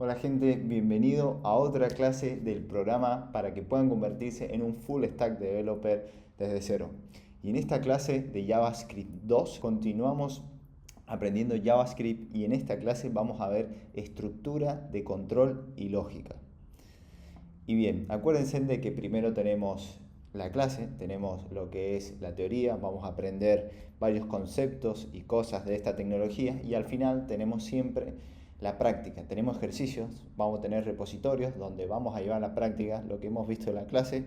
Hola gente, bienvenido a otra clase del programa para que puedan convertirse en un full stack developer desde cero. Y en esta clase de JavaScript 2 continuamos aprendiendo JavaScript y en esta clase vamos a ver estructura de control y lógica. Y bien, acuérdense de que primero tenemos la clase, tenemos lo que es la teoría, vamos a aprender varios conceptos y cosas de esta tecnología y al final tenemos siempre la práctica. Tenemos ejercicios, vamos a tener repositorios donde vamos a llevar a la práctica lo que hemos visto en la clase.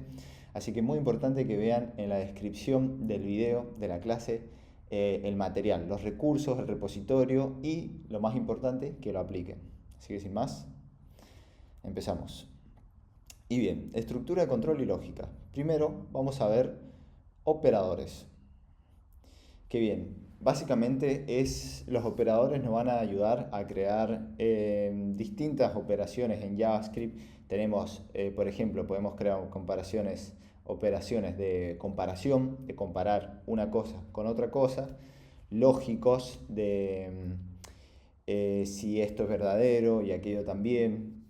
Así que es muy importante que vean en la descripción del video de la clase el material, los recursos, el repositorio y lo más importante, que lo apliquen. Así que sin más, empezamos. Y bien, estructura de control y lógica. Primero vamos a ver operadores. Qué bien, básicamente los operadores nos van a ayudar a crear distintas operaciones en JavaScript. Tenemos, por ejemplo, podemos crear operaciones de comparación, de comparar una cosa con otra cosa, lógicos de si esto es verdadero y aquello también,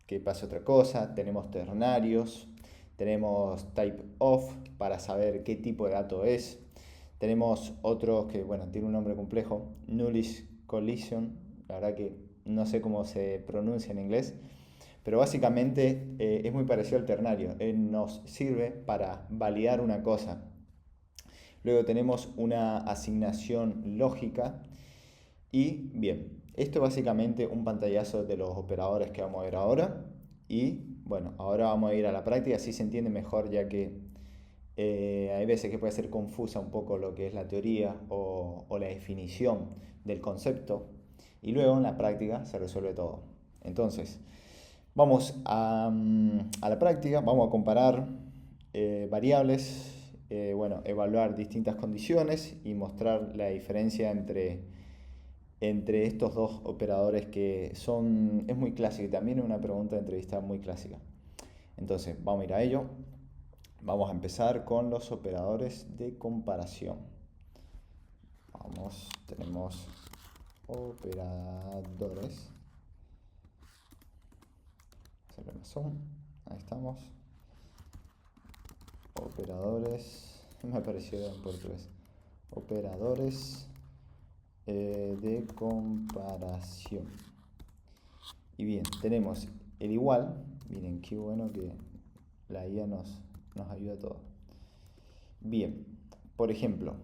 que pasa otra cosa. Tenemos ternarios, tenemos type of para saber qué tipo de dato es. Tenemos otros que, bueno, tiene un nombre complejo, nullish collision, la verdad que no sé cómo se pronuncia en inglés, pero básicamente es muy parecido al ternario. Nos sirve para validar una cosa. Luego tenemos una asignación lógica y bien, esto es básicamente un pantallazo de los operadores que vamos a ver ahora. Y bueno, ahora vamos a ir a la práctica, así se entiende mejor, ya que hay veces que puede ser confusa un poco lo que es la teoría o la definición del concepto. Y luego en la práctica se resuelve todo. Entonces, vamos a la práctica, vamos a comparar variables, bueno, evaluar distintas condiciones y mostrar la diferencia entre estos dos operadores que son, es muy clásica y también es una pregunta de entrevista muy clásica. Entonces, vamos a ir a ello. Vamos a empezar con los operadores de comparación. Tenemos operadores. Ahí estamos. Operadores, me apareció en portugués. Operadores de comparación. Y bien, tenemos el igual. Miren, qué bueno que la IA nos ayuda a todo. Bien, por ejemplo,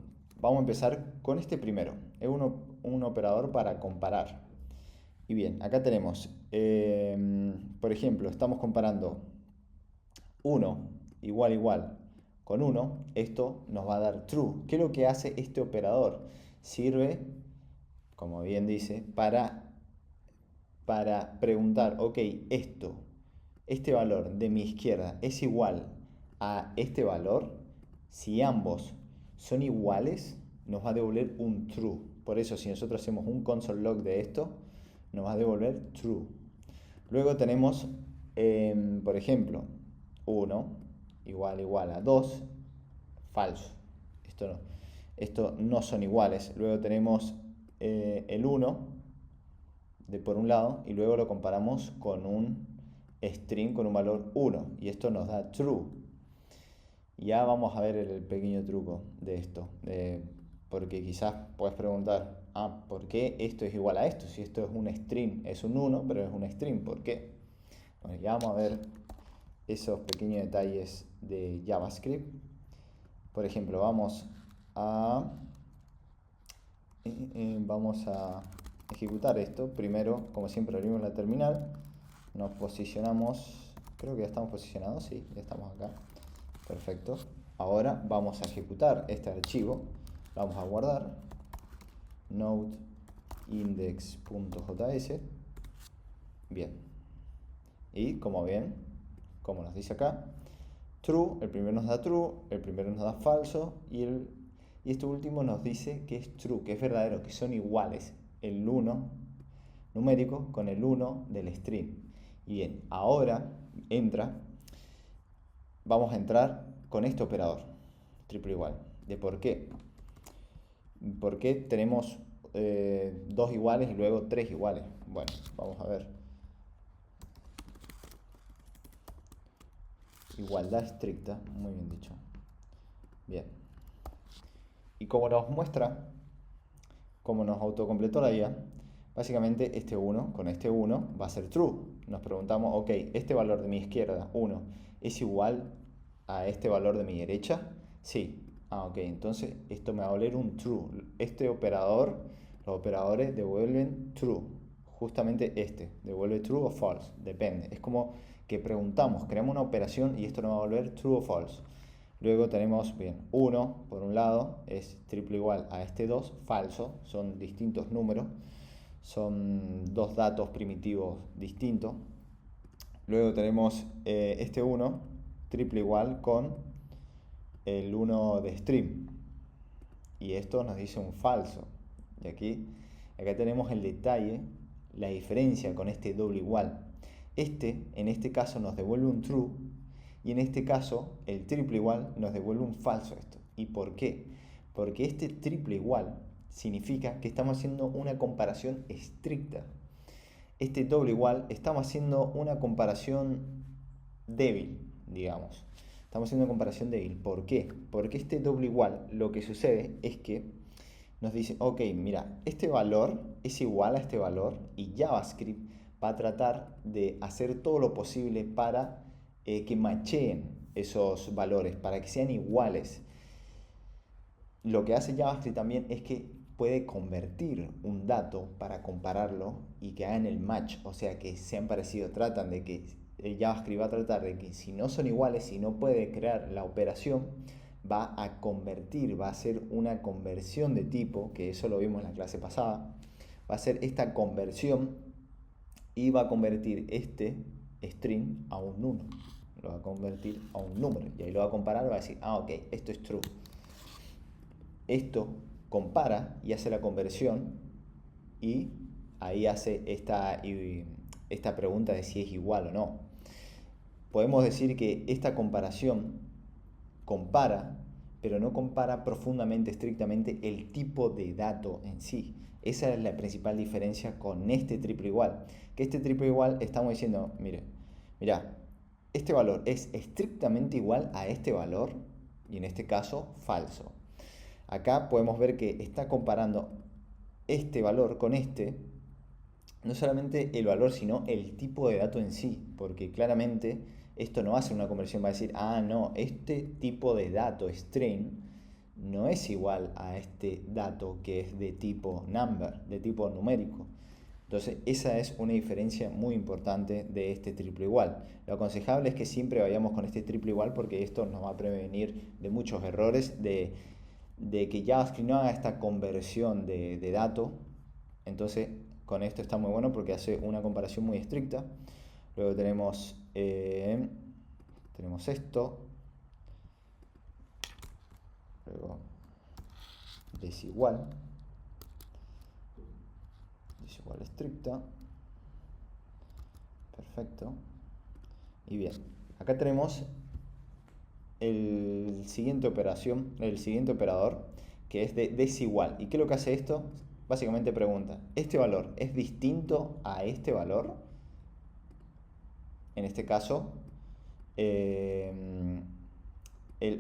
vamos a empezar con este primero. Es un operador para comparar. Y bien, acá tenemos, por ejemplo, estamos comparando 1 igual con 1. Esto nos va a dar true. ¿Qué es lo que hace este operador? Sirve, como bien dice, para preguntar, ok, este valor de mi izquierda es igual a este valor. Si ambos son iguales, nos va a devolver un true. Por eso, si nosotros hacemos un console log de esto, nos va a devolver true. Luego tenemos, por ejemplo, 1 igual a 2, falso. Esto no son iguales. Luego tenemos el 1 por un lado y luego lo comparamos con un string con un valor 1 y esto nos da true. Ya vamos a ver el pequeño truco de esto, porque quizás puedes preguntar, ¿por qué esto es igual a esto? Si esto es un string, es un 1, pero es un string, ¿por qué? Bueno, ya vamos a ver esos pequeños detalles de JavaScript. Por ejemplo, vamos a ejecutar esto. Primero, como siempre, abrimos la terminal, nos posicionamos, creo que ya estamos posicionados, sí, ya estamos acá. Perfecto. Ahora vamos a ejecutar este archivo, vamos a guardar node index.js. Bien. Y como nos dice acá, true, el primero nos da true, el primero nos da falso y este último nos dice que es true, que es verdadero, que son iguales el 1 numérico con el 1 del string. Y bien, ahora vamos a entrar con este operador, triple igual. ¿De por qué? ¿Por qué tenemos dos iguales y luego tres iguales? Bueno, vamos a ver. igualdad estricta, muy bien dicho. Bien. Y como nos muestra, como nos autocompletó la IA, básicamente este 1 con este 1 va a ser true. Nos preguntamos, ok, este valor de mi izquierda, 1, ¿es igual a este valor de mi derecha? Sí. Ok, entonces esto me va a valer un true. Este operador, los operadores devuelven true. Justamente este, devuelve true o false, depende. Es como que preguntamos, creamos una operación y esto nos va a volver true o false. Luego tenemos, bien, 1 por un lado es triple igual a este 2, falso, son distintos números, son dos datos primitivos distintos. Luego tenemos este 1, triple igual con el 1 de stream, y esto nos dice un falso. Y acá tenemos el detalle, la diferencia con este doble igual. En este caso nos devuelve un true, y en este caso el triple igual nos devuelve un falso esto. ¿Y por qué? Porque este triple igual significa que estamos haciendo una comparación estricta. Este doble igual estamos haciendo una comparación débil, digamos. Estamos haciendo una comparación débil. ¿Por qué? Porque este doble igual lo que sucede es que nos dice, ok, mira, este valor es igual a este valor, y JavaScript va a tratar de hacer todo lo posible para que macheen esos valores, para que sean iguales. Lo que hace JavaScript también es que puede convertir un dato para compararlo y que hagan el match, o sea, que sean parecidos. Tratan de que el JavaScript va a tratar de que si no son iguales, si no puede crear la operación, va a convertir, va a hacer una conversión de tipo, que eso lo vimos en la clase pasada, va a hacer esta conversión y va a convertir este string a un 1, lo va a convertir a un número, y ahí lo va a comparar y va a decir, ok, esto es true. Esto compara y hace la conversión, y ahí hace esta pregunta de si es igual o no. Podemos decir que esta comparación compara, pero no compara profundamente, estrictamente el tipo de dato en sí. Esa es la principal diferencia con este triple igual. Que este triple igual estamos diciendo, mira, este valor es estrictamente igual a este valor, y en este caso falso. Acá podemos ver que está comparando este valor con este, no solamente el valor, sino el tipo de dato en sí, porque claramente esto no hace una conversión, va a decir, no, este tipo de dato, string, no es igual a este dato que es de tipo number, de tipo numérico. Entonces, esa es una diferencia muy importante de este triple igual. Lo aconsejable es que siempre vayamos con este triple igual, porque esto nos va a prevenir de muchos errores, de que JavaScript no haga esta conversión de dato. Entonces, con esto está muy bueno porque hace una comparación muy estricta. Luego tenemos esto. Luego desigual estricta. Perfecto. Y bien, acá tenemos el siguiente operador, que es de desigual. ¿Y qué es lo que hace esto? Básicamente pregunta, ¿este valor es distinto a este valor? En este caso, el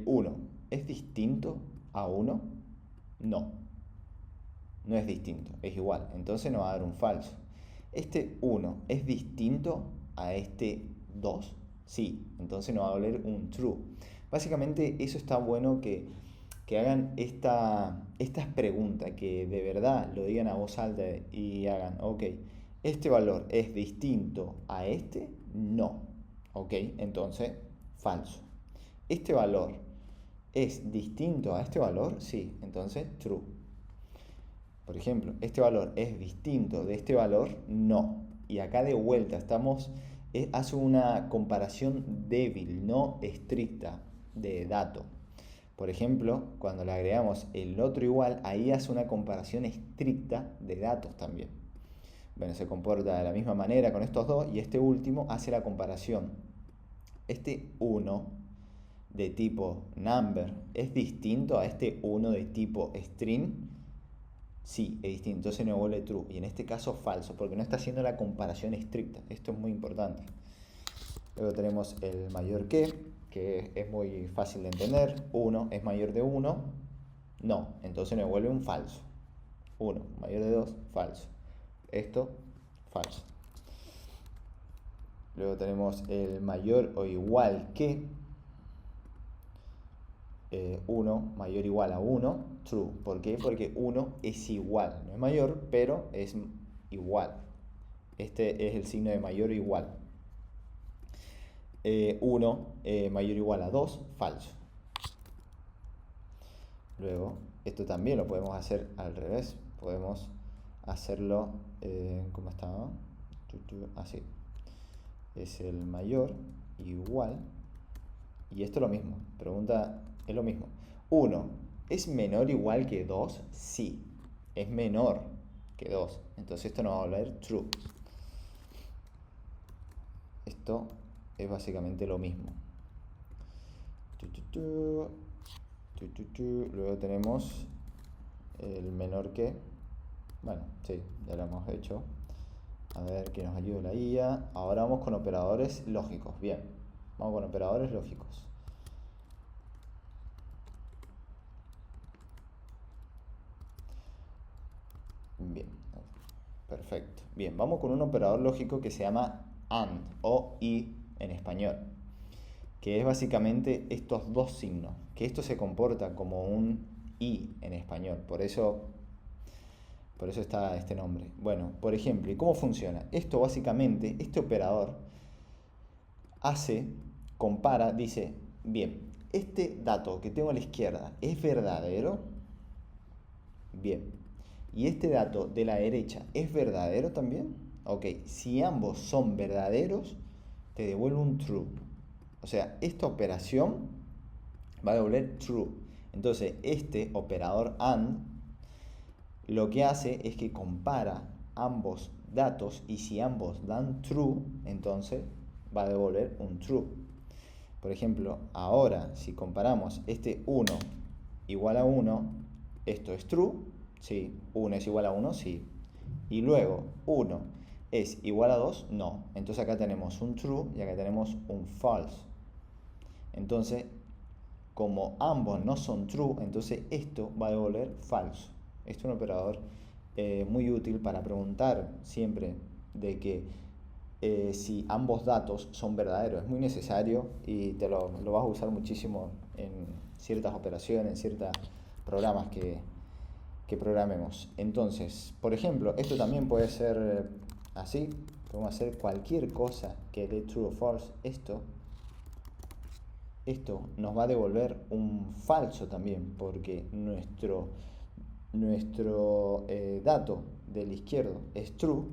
1, ¿es distinto a 1? No, no es distinto, es igual. Entonces nos va a dar un falso. ¿Este 1 es distinto a este 2? Sí, entonces nos va a valer un true. Básicamente eso está bueno que hagan estas preguntas, que de verdad lo digan a voz alta y hagan, ok, ¿este valor es distinto a este? No. Ok, entonces falso. ¿Este valor es distinto a este valor? Sí, entonces true. Por ejemplo, ¿este valor es distinto de este valor? No. Y acá de vuelta hace una comparación débil, no estricta, de dato. Por ejemplo, cuando le agregamos el otro igual, ahí hace una comparación estricta de datos también. Bueno, se comporta de la misma manera con estos dos, y este último hace la comparación. Este 1 de tipo number es distinto a este 1 de tipo string. Sí, es distinto, entonces nos vuelve true. Y en este caso falso, porque no está haciendo la comparación estricta. Esto es muy importante. Luego tenemos el mayor que. que es muy fácil de entender. 1 es mayor de 1, no, entonces me vuelve un falso. 1 mayor de 2, falso. Esto, falso. Luego tenemos el mayor o igual que 1 mayor o igual a 1, true. ¿Por qué? Porque 1 es igual, no es mayor, pero es igual. Este es el signo de mayor o igual. 1 mayor o igual a 2, falso. Luego, esto también lo podemos hacer al revés. Podemos hacerlo, ¿cómo estaba? Así. Es el mayor igual. Y esto es lo mismo. Pregunta, es lo mismo. 1, ¿es menor o igual que 2? Sí, es menor que 2. Entonces esto nos va a volver true. Esto es básicamente lo mismo. Luego tenemos el menor que. Bueno, sí, ya lo hemos hecho. A ver que nos ayude la IA. Ahora vamos con operadores lógicos. Bien, vamos con operadores lógicos. Bien, perfecto. Bien, vamos con un operador lógico que se llama AND o y en español, que es básicamente estos dos signos, que esto se comporta como un y en español, por eso está este nombre. Bueno, por ejemplo, ¿y cómo funciona? Esto básicamente, este operador compara, dice, bien, este dato que tengo a la izquierda es verdadero. Bien, ¿y este dato de la derecha es verdadero también? Ok, si ambos son verdaderos, te devuelve un true. O sea, esta operación va a devolver true. Entonces, este operador AND lo que hace es que compara ambos datos y si ambos dan true, entonces va a devolver un true. Por ejemplo, ahora si comparamos este 1 igual a 1, esto es true, sí, 1 es igual a 1, sí. Y luego 1 es igual a 2, no. Entonces acá tenemos un true y acá tenemos un false. Entonces, como ambos no son true, entonces esto va a devolver falso. Esto es un operador muy útil para preguntar siempre de que si ambos datos son verdaderos. Es muy necesario y te lo vas a usar muchísimo en ciertas operaciones, en ciertos programas que programemos. Entonces, por ejemplo, esto también puede ser así. Podemos hacer cualquier cosa que dé true o false. Esto nos va a devolver un falso también, porque nuestro dato del izquierdo es true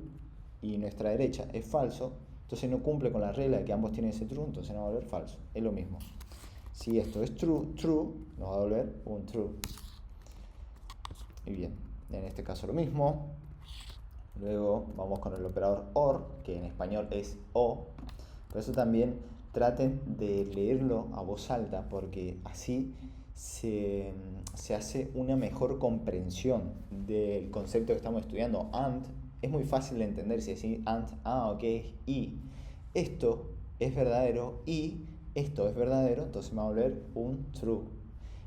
y nuestra derecha es falso, entonces no cumple con la regla de que ambos tienen ese true, entonces nos va a volver falso. Es lo mismo. Si esto es true, nos va a volver un true. Y bien, en este caso lo mismo. Luego vamos con el operador OR, que en español es O. Por eso también traten de leerlo a voz alta, porque así se hace una mejor comprensión del concepto que estamos estudiando. AND es muy fácil de entender, si decís AND, ok, y esto es verdadero y esto es verdadero, entonces me va a volver un true.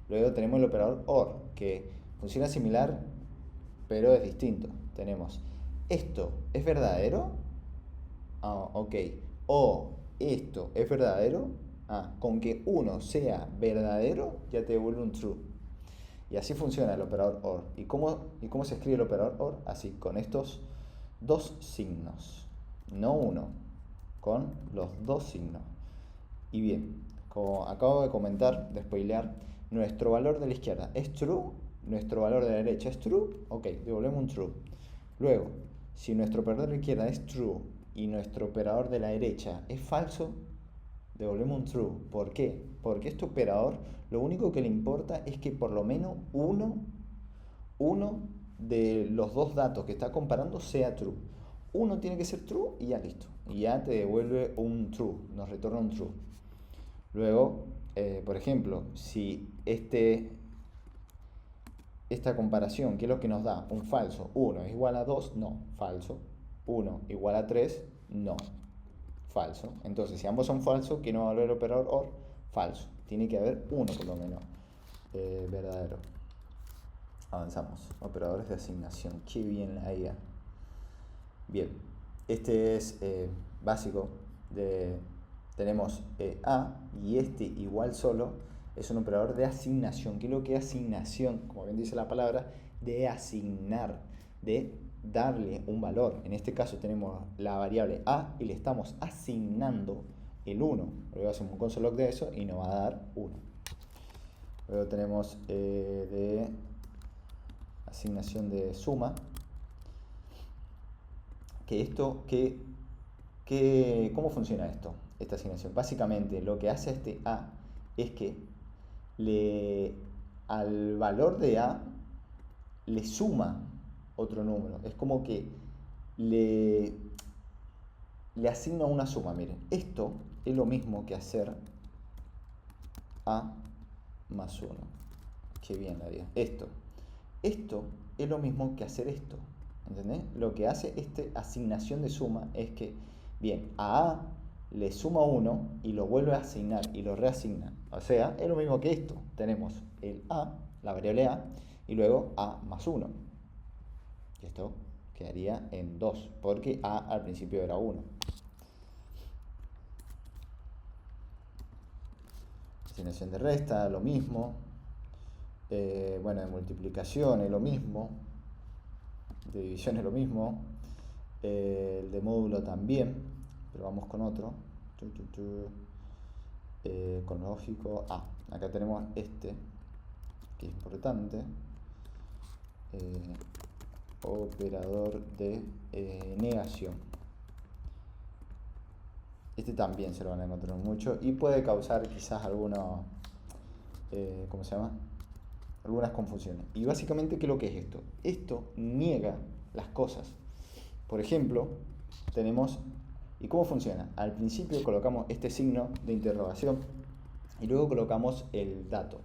Luego tenemos el operador OR, que funciona similar, pero es distinto. Tenemos esto es verdadero, ok, o esto es verdadero, con que uno sea verdadero ya te devuelve un true. Y así funciona el operador OR. ¿Y cómo se escribe el operador OR? Así, con estos dos signos, no uno, con los dos signos. Y bien, como acabo de comentar, de spoilear, nuestro valor de la izquierda es true, nuestro valor de la derecha es true, ok, devolvemos un true. Luego, si nuestro operador de la izquierda es true y nuestro operador de la derecha es falso, devolvemos un true. ¿Por qué? Porque este operador lo único que le importa es que por lo menos uno de los dos datos que está comparando sea true. Uno tiene que ser true y ya listo. Y ya te devuelve un true, nos retorna un true. Luego, por ejemplo, si esta comparación, ¿qué es lo que nos da? Un falso. 1 es igual a 2, no, falso. 1 igual a 3, no, falso. Entonces, si ambos son falsos, ¿qué nos va a volver el operador OR? falso. Tiene que haber uno por lo menos verdadero. Avanzamos. Operadores de asignación. Qué bien la IA. Bien, este es básico. Tenemos A y este igual solo es un operador de asignación. ¿Qué es lo que es asignación? Como bien dice la palabra, de asignar, de darle un valor. En este caso tenemos la variable A y le estamos asignando el 1. Luego hacemos un console log de eso y nos va a dar 1. Luego tenemos de asignación de suma. Que esto, ¿cómo funciona esto? Esta asignación. Básicamente lo que hace este A es que al valor de A le suma otro número. Es como que le asigna una suma. Miren, esto es lo mismo que hacer A más 1. Qué bien la vida. Esto es lo mismo que hacer esto. ¿Entendés? Lo que hace esta asignación de suma es que, bien, a A le suma 1 y lo vuelve a asignar y lo reasigna. O sea, es lo mismo que esto. Tenemos el A, la variable A, y luego A más 1. Y esto quedaría en 2, porque A al principio era 1. Asignación de resta, lo mismo. Bueno, de multiplicación es lo mismo. De división es lo mismo. El de módulo también, pero vamos con otro. Con lógico. Acá tenemos este, que es importante. Operador de negación. Este también se lo van a encontrar mucho y puede causar quizás algunos, ¿cómo se llama? Algunas confusiones. Y básicamente, ¿qué es lo que es esto? Esto niega las cosas. Por ejemplo, tenemos, ¿y cómo funciona? Al principio colocamos este signo de interrogación y luego colocamos el dato.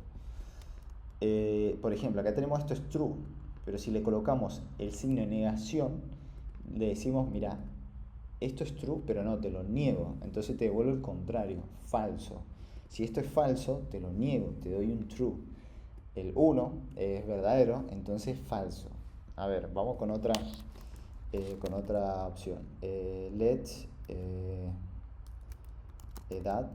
Por ejemplo, acá tenemos esto es true, pero si le colocamos el signo de negación, le decimos, mira, esto es true, pero no, te lo niego. Entonces te devuelvo el contrario, falso. Si esto es falso, te lo niego, te doy un true. El 1 es verdadero, entonces falso. A ver, vamos con otra opción. Let edad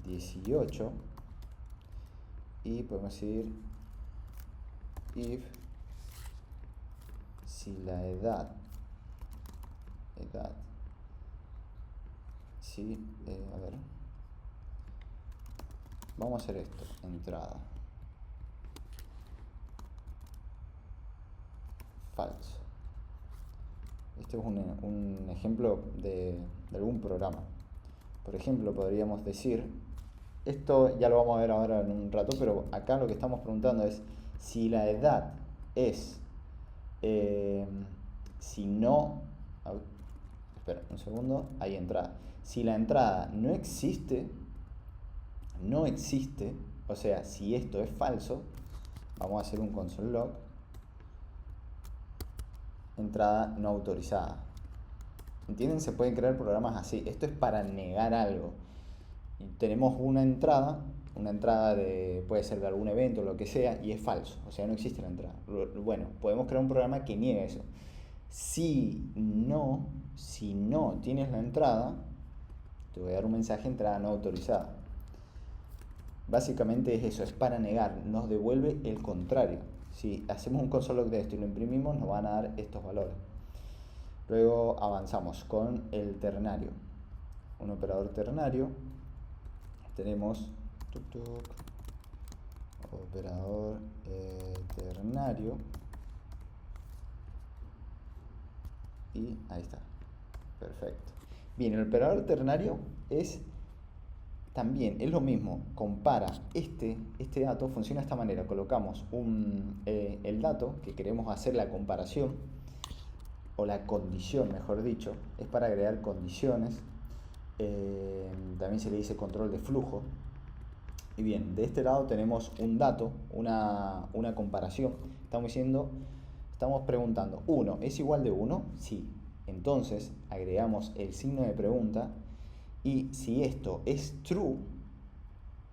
18 y podemos decir if si la edad si a ver, vamos a hacer esto, entrada falso. Este es un ejemplo de algún programa. Por ejemplo, podríamos decir, esto ya lo vamos a ver ahora en un rato, pero acá lo que estamos preguntando es si la edad es, si no, espera un segundo, hay entrada. Si la entrada no existe, o sea, si esto es falso, vamos a hacer un console log, entrada no autorizada. ¿Entienden? Se pueden crear programas así. Esto es para negar algo. Y tenemos una entrada puede ser de algún evento o lo que sea, y es falso. O sea, no existe la entrada. Bueno, podemos crear un programa que niegue eso. Si no tienes la entrada, te voy a dar un mensaje entrada no autorizada. Básicamente es eso, es para negar, nos devuelve el contrario. Si hacemos un console log de esto y lo imprimimos, nos van a dar estos valores. Luego avanzamos con el ternario. Un operador ternario. Tenemos operador ternario. Y ahí está. Perfecto. Bien, el operador ternario también es lo mismo, compara este dato, funciona de esta manera, colocamos el dato que queremos hacer la comparación, o la condición mejor dicho, es para agregar condiciones, también se le dice control de flujo, y bien, de este lado tenemos un dato, una comparación, estamos preguntando, ¿1 es igual de 1? Sí, Entonces agregamos el signo de pregunta y si esto es true,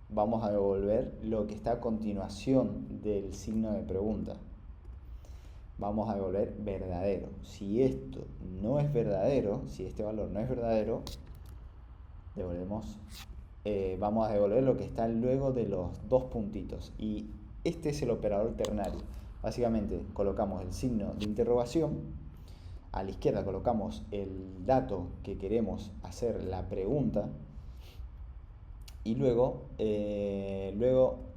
vamos a devolver lo que está a continuación del signo de pregunta. Vamos a devolver verdadero. Si esto no es verdadero, si este valor no es verdadero, vamos a devolver lo que está luego de los dos puntitos. Y este es el operador ternario. Básicamente colocamos el signo de interrogación, a la izquierda colocamos el dato que queremos hacer la pregunta y luego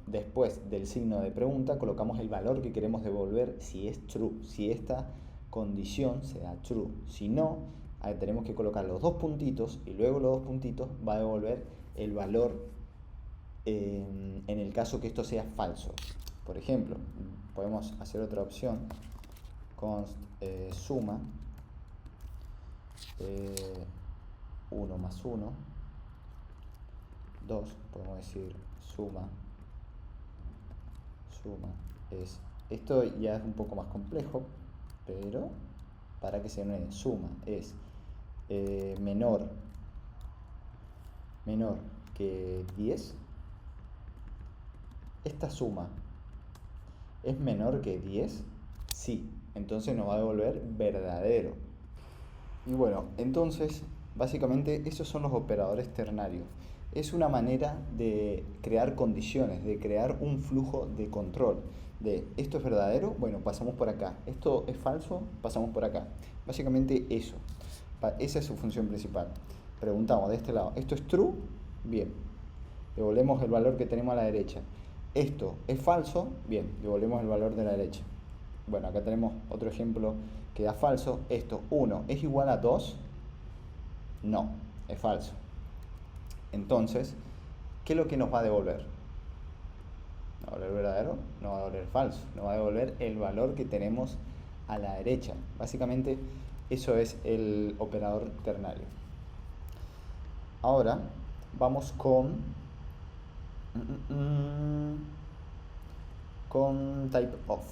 después del signo de pregunta colocamos el valor que queremos devolver si es true, si esta condición se da true. Si no, ahí tenemos que colocar los dos puntitos y luego los dos puntitos va a devolver el valor en el caso que esto sea falso. Por ejemplo, podemos hacer otra opción, const suma 1 más 1, 2, podemos decir suma es, esto ya es un poco más complejo, pero para que se den suma es menor que 10. Esta suma es menor que 10, sí, entonces nos va a devolver verdadero. Y bueno, entonces básicamente esos son los operadores ternarios. Es una manera de crear condiciones, de crear un flujo de control. De esto es verdadero, bueno, pasamos por acá. Esto es falso, pasamos por acá. Básicamente eso. Esa es su función principal. Preguntamos de este lado, ¿esto es true? Bien. Devolvemos el valor que tenemos a la derecha. ¿Esto es falso? Bien, devolvemos el valor de la derecha. Bueno, acá tenemos otro ejemplo que da falso. Esto, 1 es igual a 2. No, es falso. Entonces, ¿qué es lo que nos va a devolver? ¿Nos va a devolver verdadero? No va a devolver falso. Nos va a devolver el valor que tenemos a la derecha. Básicamente, eso es el operador ternario. Ahora, vamos con type of.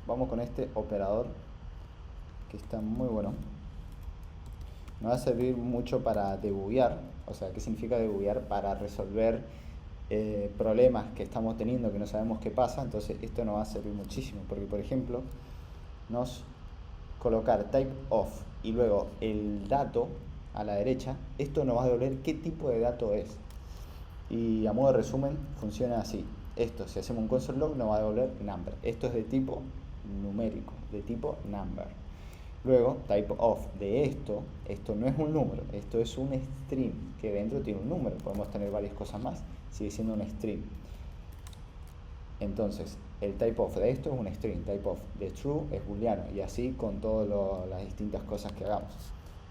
Vamos con este operador que está muy bueno. Nos va a servir mucho para debuguear. O sea, ¿qué significa debuguear? Para resolver problemas que estamos teniendo que no sabemos qué pasa. Entonces esto nos va a servir muchísimo porque, por ejemplo, colocar type of y luego el dato a la derecha, esto nos va a devolver qué tipo de dato es. Y a modo de resumen funciona así. Esto, si hacemos un console log, nos va a devolver number. Esto es de tipo numérico, de tipo number. Luego, type of de esto no es un número, esto es un string, que dentro tiene un número, podemos tener varias cosas más, sigue siendo un string. Entonces, el type of de esto es un string, type of de true es booleano, y así con todas las distintas cosas que hagamos.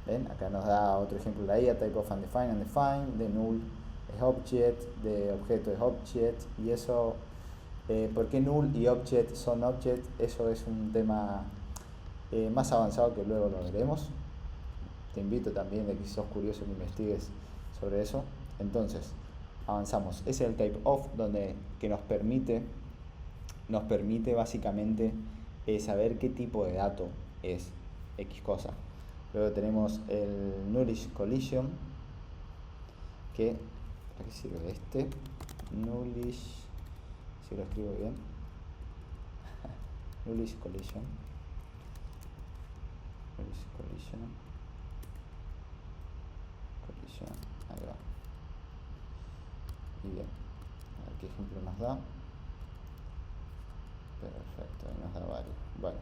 ¿Ven? Acá nos da otro ejemplo de la IA, type of undefined, de null es object, de objeto es object, y eso, ¿por qué null y object son object? Eso es un tema más avanzado que luego lo veremos. Te invito también de que si sos curioso que investigues sobre eso. Entonces, avanzamos. Ese es el type of que nos permite básicamente saber qué tipo de dato es X cosa. Luego tenemos el nullish collision, que ¿para qué sirve este? Nullish, si lo escribo bien, nullish collision, ahí va. Y bien, a ver qué ejemplo nos da. Perfecto, ahí nos da varios. Bueno,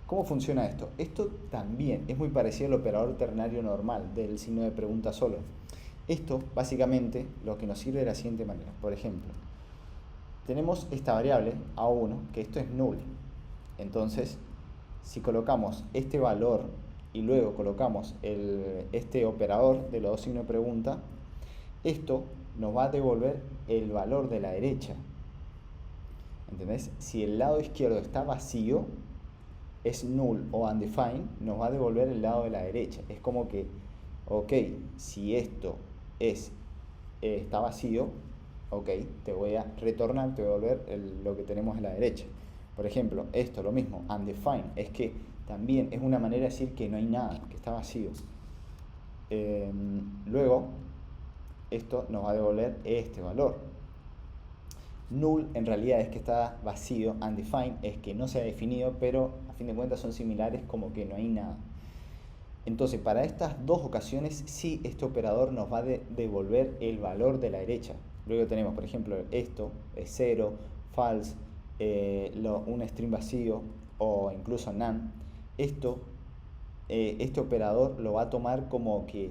¿cómo funciona esto? Esto también es muy parecido al operador ternario normal del signo de pregunta solo. Esto básicamente lo que nos sirve de la siguiente manera. Por ejemplo, tenemos esta variable A1, que esto es null. Entonces, si colocamos este valor y luego colocamos este operador de los dos signos de pregunta, esto nos va a devolver el valor de la derecha. ¿Entendés? Si el lado izquierdo está vacío, es null o undefined, nos va a devolver el lado de la derecha. Es como que, ok, si esto está vacío, ok, te voy a retornar, te voy a devolver lo que tenemos en la derecha. Por ejemplo, esto lo mismo, undefined, es que también es una manera de decir que no hay nada, que está vacío. Luego, esto nos va a devolver este valor. Null en realidad es que está vacío, undefined es que no se ha definido, pero a fin de cuentas son similares como que no hay nada. Entonces, para estas dos ocasiones, sí, este operador nos va a devolver el valor de la derecha. Luego tenemos, por ejemplo, esto es 0, false, un string vacío o incluso none. Este operador lo va a tomar como que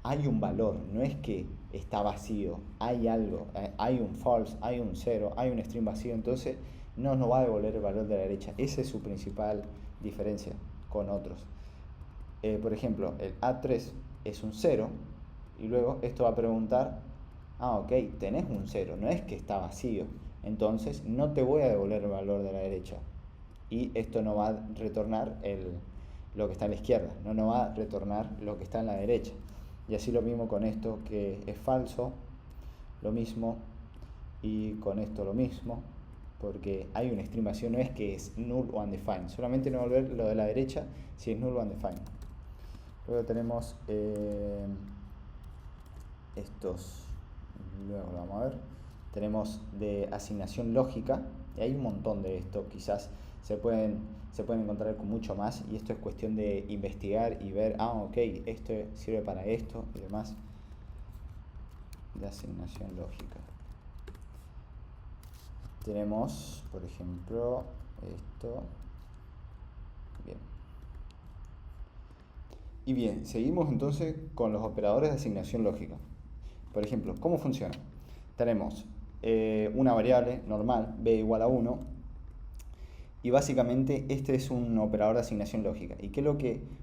hay un valor, no es que está vacío, hay algo, hay un false, hay un 0, hay un string vacío, entonces no nos va a devolver el valor de la derecha. Esa es su principal diferencia con otros. Por ejemplo, el A3 es un 0 y luego esto va a preguntar, ok, tenés un 0, no es que está vacío, entonces no te voy a devolver el valor de la derecha. Y esto no va a retornar lo que está a la izquierda, no nos va a retornar lo que está en la derecha. Y así lo mismo con esto que es falso, lo mismo, y con esto lo mismo, porque hay una string vacío, no es que es null o undefined, solamente no volver lo de la derecha si es null o undefined. Luego tenemos estos, luego lo vamos a ver, tenemos de asignación lógica, y hay un montón de esto, quizás se pueden encontrar con mucho más, y esto es cuestión de investigar y ver, ok, esto sirve para esto y demás, de asignación lógica. Tenemos, por ejemplo, esto. Bien. Y bien, seguimos entonces con los operadores de asignación lógica. Por ejemplo, ¿cómo funciona? Tenemos una variable normal, b igual a 1, y básicamente este es un operador de asignación lógica. ¿Y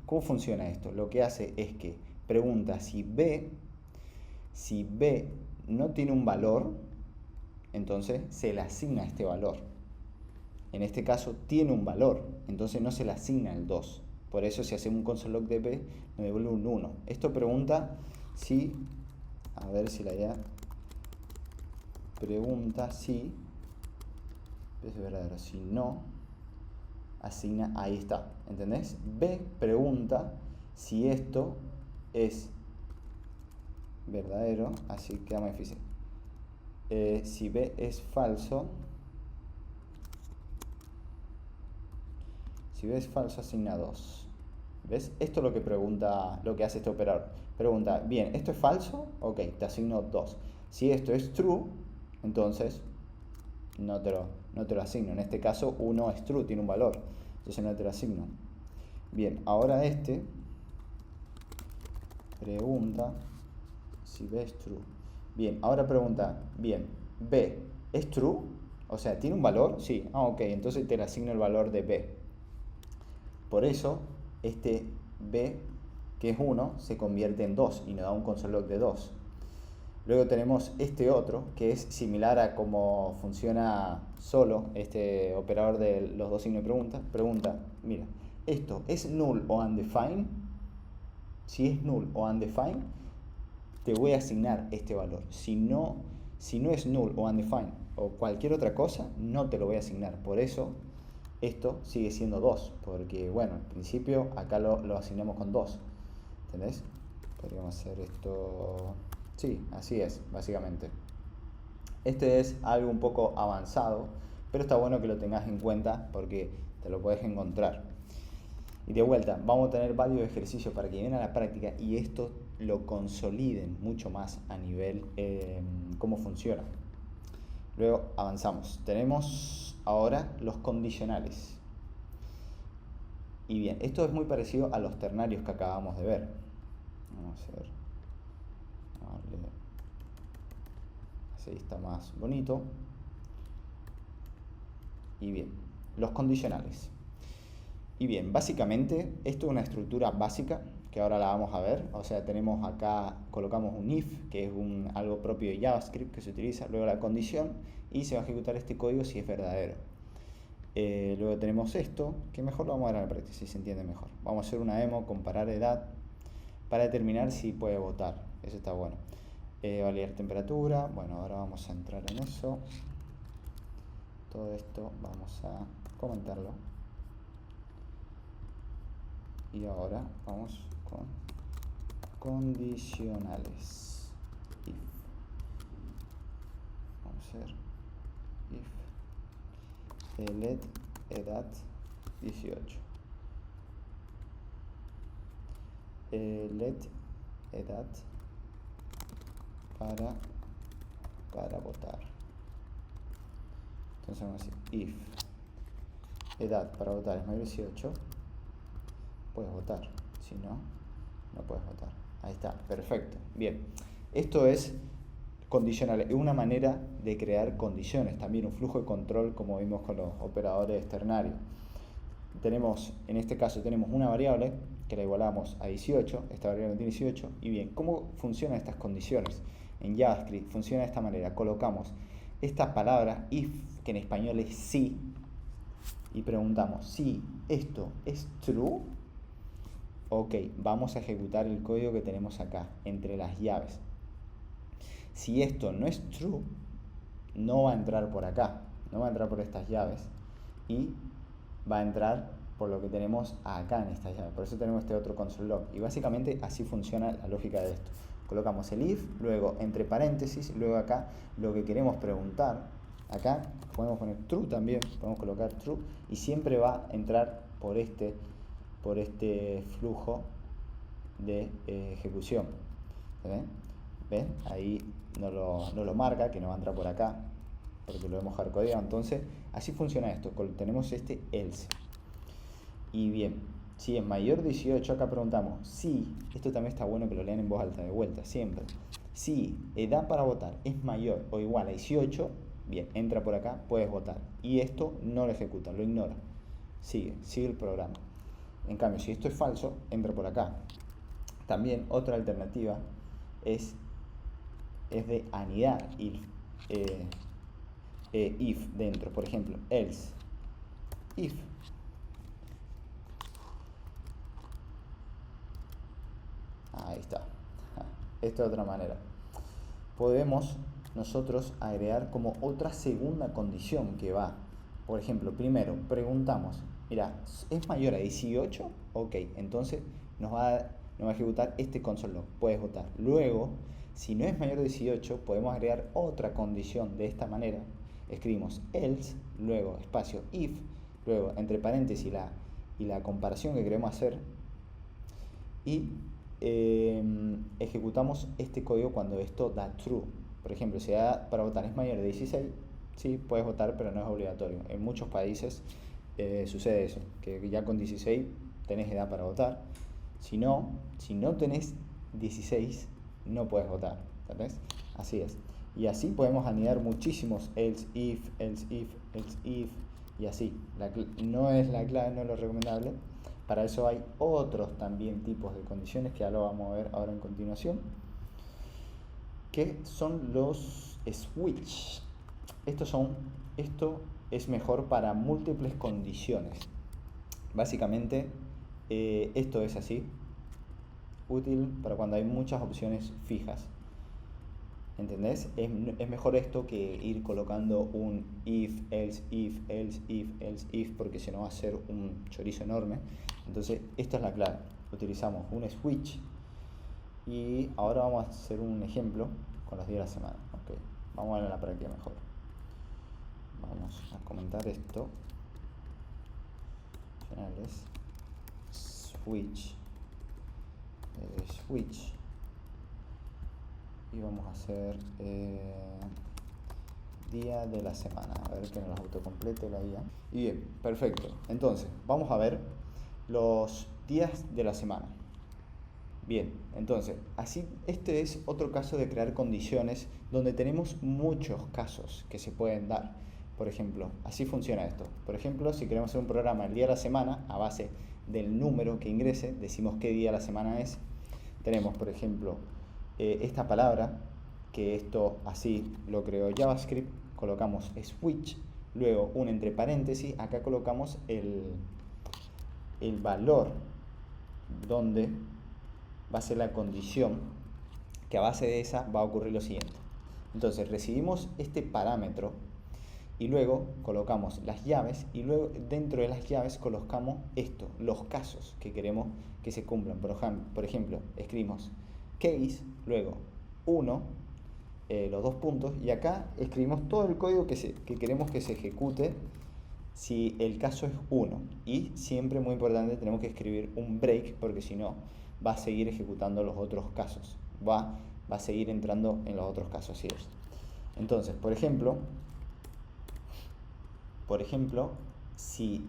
cómo funciona esto? Lo que hace es que pregunta si b no tiene un valor, entonces se le asigna este valor. En este caso tiene un valor, entonces no se le asigna el 2. Por eso si hacemos un console log de b, nos devuelve un 1. Esto pregunta si, a ver si la idea, pregunta si, es verdadero, si no, asigna, ahí está, ¿entendés? B pregunta si esto es verdadero, así queda más difícil. Si B es falso, asigna 2. ¿Ves? Esto es lo que pregunta, lo que hace este operador. Pregunta, bien, ¿esto es falso? Ok, te asigno 2. Si esto es true, entonces no te lo asigno. En este caso, 1 es true, tiene un valor. Entonces no te lo asigno. Bien, ahora este pregunta si B es true. Bien, ahora pregunta, bien, B es true, o sea, ¿tiene un valor? Sí, ok, entonces te le asigno el valor de B. Por eso, este B, que es 1, se convierte en 2 y nos da un console log de 2. Luego tenemos este otro, que es similar a cómo funciona solo este operador de los dos signos de pregunta. Pregunta, mira, ¿esto es null o undefined? Si es null o undefined, te voy a asignar este valor. Si no es null o undefined o cualquier otra cosa, no te lo voy a asignar. Por eso, esto sigue siendo 2, porque bueno, al principio acá lo asignamos con 2. ¿Entendés? Podríamos hacer esto. Sí, así es, básicamente. Este es algo un poco avanzado, pero está bueno que lo tengas en cuenta porque te lo puedes encontrar. Y de vuelta, vamos a tener varios ejercicios para que lleguen a la práctica y esto lo consoliden mucho más a nivel cómo funciona. Luego avanzamos. Tenemos ahora los condicionales. Y bien, esto es muy parecido a los ternarios que acabamos de ver. Vamos a ver. Así está más bonito. Y bien, los condicionales. Y bien, básicamente esto es una estructura básica que ahora la vamos a ver. O sea, tenemos acá, colocamos un if, que es algo propio de JavaScript que se utiliza, luego la condición y se va a ejecutar este código si es verdadero. Luego tenemos esto, que mejor lo vamos a ver en la práctica, si se entiende mejor. Vamos a hacer una demo, comparar edad, para determinar si puede votar. Eso está bueno. Validar temperatura. Bueno, ahora vamos a entrar en eso. Todo esto vamos a comentarlo. Y ahora vamos con condicionales. If. Vamos a hacer if let edad 18. Let edad para votar. Entonces vamos a decir if edad para votar es mayor de 18, puedes votar. Si no, no puedes votar. Ahí está, perfecto. Bien, esto es condicional, es una manera de crear condiciones, también un flujo de control como vimos con los operadores ternarios. En este caso tenemos una variable que la igualamos a 18, esta variable tiene 18, y bien, ¿cómo funcionan estas condiciones? En JavaScript funciona de esta manera, colocamos esta palabra if, que en español es sí, y preguntamos si esto es true. Ok, vamos a ejecutar el código que tenemos acá, entre las llaves. Si esto no es true, no va a entrar por acá, no va a entrar por estas llaves, y va a entrar por lo que tenemos acá en esta llave. Por eso tenemos este otro console log. Y básicamente así funciona la lógica de esto. Colocamos el if, luego entre paréntesis, luego acá lo que queremos preguntar. Acá podemos poner true también, podemos colocar true, y siempre va a entrar por este flujo de ejecución. ¿Ven? Ahí no lo marca, que no va a entrar por acá, porque lo hemos hardcodeado. Entonces, así funciona esto. Tenemos este else. Y bien, si es mayor de 18, acá preguntamos si, esto también está bueno que lo lean en voz alta de vuelta, siempre. Si edad para votar es mayor o igual a 18, bien, entra por acá, puedes votar. Y esto no lo ejecuta, lo ignora. Sigue el programa. En cambio, si esto es falso, entra por acá. También otra alternativa es de anidar if dentro. Por ejemplo, else if ahí está. Esta es otra manera. Podemos nosotros agregar como otra segunda condición que va. Por ejemplo, primero preguntamos, mira, ¿es mayor a 18? Ok, entonces nos va a ejecutar este console log, puedes votar. Luego, si no es mayor de 18, podemos agregar otra condición de esta manera. Escribimos else, luego espacio if, luego entre paréntesis y la comparación que queremos hacer, y ejecutamos este código cuando esto da true. Por ejemplo, si edad para votar es mayor de 16, sí, puedes votar, pero no es obligatorio. En muchos países sucede eso, que ya con 16 tenés edad para votar. Si no tenés 16, no puedes votar, ¿sabes? Así es. Y así podemos anidar muchísimos else if, y así. No es la clave, no es lo recomendable. Para eso hay otros también tipos de condiciones que ya lo vamos a ver ahora en continuación, que son los switch. Esto es mejor para múltiples condiciones. Básicamente, esto es así, útil para cuando hay muchas opciones fijas. ¿Entendés? Es mejor esto que ir colocando un if, else, if, porque si no va a ser un chorizo enorme. Entonces, esta es la clave. Utilizamos un switch. Y ahora vamos a hacer un ejemplo con los días de la semana. Okay. Vamos a ver en la práctica mejor. Vamos a comentar esto. Finales. Switch. Y vamos a hacer día de la semana, a ver que nos autocomplete la IA. Y bien, perfecto. Entonces, vamos a ver los días de la semana. Bien, entonces, así este es otro caso de crear condiciones donde tenemos muchos casos que se pueden dar. Por ejemplo, así funciona esto. Por ejemplo, si queremos hacer un programa el día de la semana, a base del número que ingrese, decimos qué día de la semana es. Tenemos, por ejemplo, esta palabra, que esto así lo creó JavaScript, colocamos switch, luego un entre paréntesis, acá colocamos el valor donde va a ser la condición, que a base de esa va a ocurrir lo siguiente. Entonces recibimos este parámetro y luego colocamos las llaves y luego dentro de las llaves colocamos esto, los casos que queremos que se cumplan. Por ejemplo, escribimos case, luego 1, los dos puntos, y acá escribimos todo el código que queremos que se ejecute si el caso es 1. Y siempre, muy importante, tenemos que escribir un break, porque si no va a seguir ejecutando los otros casos, va a seguir entrando en los otros casos. Así es. Entonces, por ejemplo, si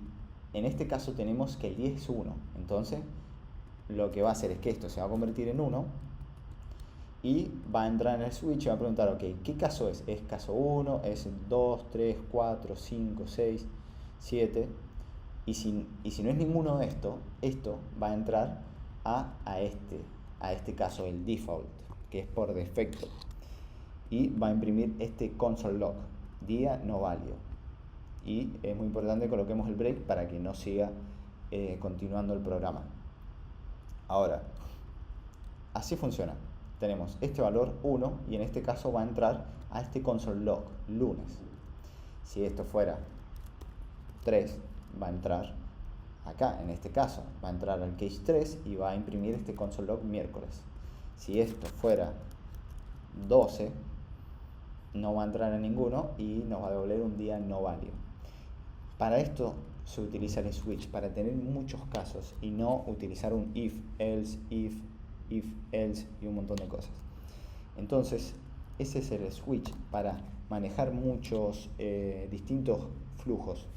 en este caso tenemos que el 10 es 1, entonces lo que va a hacer es que esto se va a convertir en 1 y va a entrar en el switch y va a preguntar, ok, ¿qué caso es? ¿Es caso 1? ¿Es 2, 3, 4, 5, 6, 7? Y si no es ninguno de esto va a entrar a este caso, el default, que es por defecto. Y va a imprimir este console log, día no válido. Y es muy importante que coloquemos el break para que no siga continuando el programa. Ahora, así funciona. Tenemos este valor 1 y en este caso va a entrar a este console log, lunes. Si esto fuera 3, va a entrar acá, en este caso, va a entrar al case 3 y va a imprimir este console log miércoles. Si esto fuera 12, no va a entrar a ninguno y nos va a devolver un día no válido. Para esto se utiliza el switch, para tener muchos casos y no utilizar un if, else y un montón de cosas. Entonces, ese es el switch para manejar muchos distintos flujos.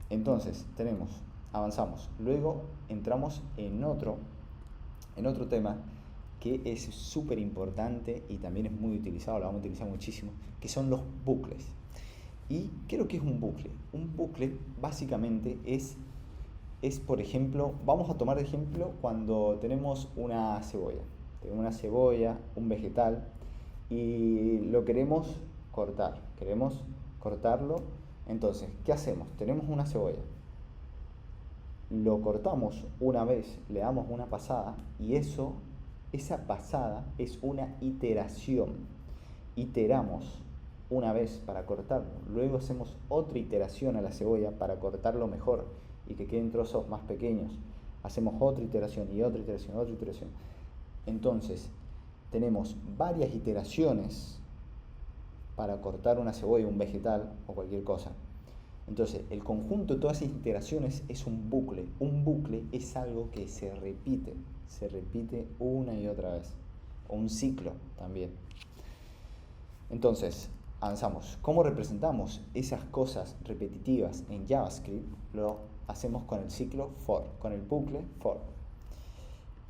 Entonces, avanzamos. Luego entramos en otro tema que es súper importante y también es muy utilizado, lo vamos a utilizar muchísimo, que son los bucles. ¿Y qué es lo que es un bucle? Un bucle básicamente es, por ejemplo, vamos a tomar de ejemplo cuando tenemos una cebolla. Tenemos una cebolla, un vegetal, y lo queremos cortarlo. Entonces, ¿qué hacemos? Tenemos una cebolla. Lo cortamos una vez, le damos una pasada, y esa pasada es una iteración. Iteramos una vez para cortarlo, luego hacemos otra iteración a la cebolla para cortarlo mejor y que queden trozos más pequeños. Hacemos otra iteración y otra iteración, otra iteración. Entonces, tenemos varias iteraciones para cortar una cebolla, un vegetal o cualquier cosa. Entonces, el conjunto de todas esas iteraciones es un bucle. Un bucle es algo que se repite una y otra vez. O un ciclo también. Entonces, avanzamos. ¿Cómo representamos esas cosas repetitivas en JavaScript? Lo hacemos con el ciclo for, con el bucle for.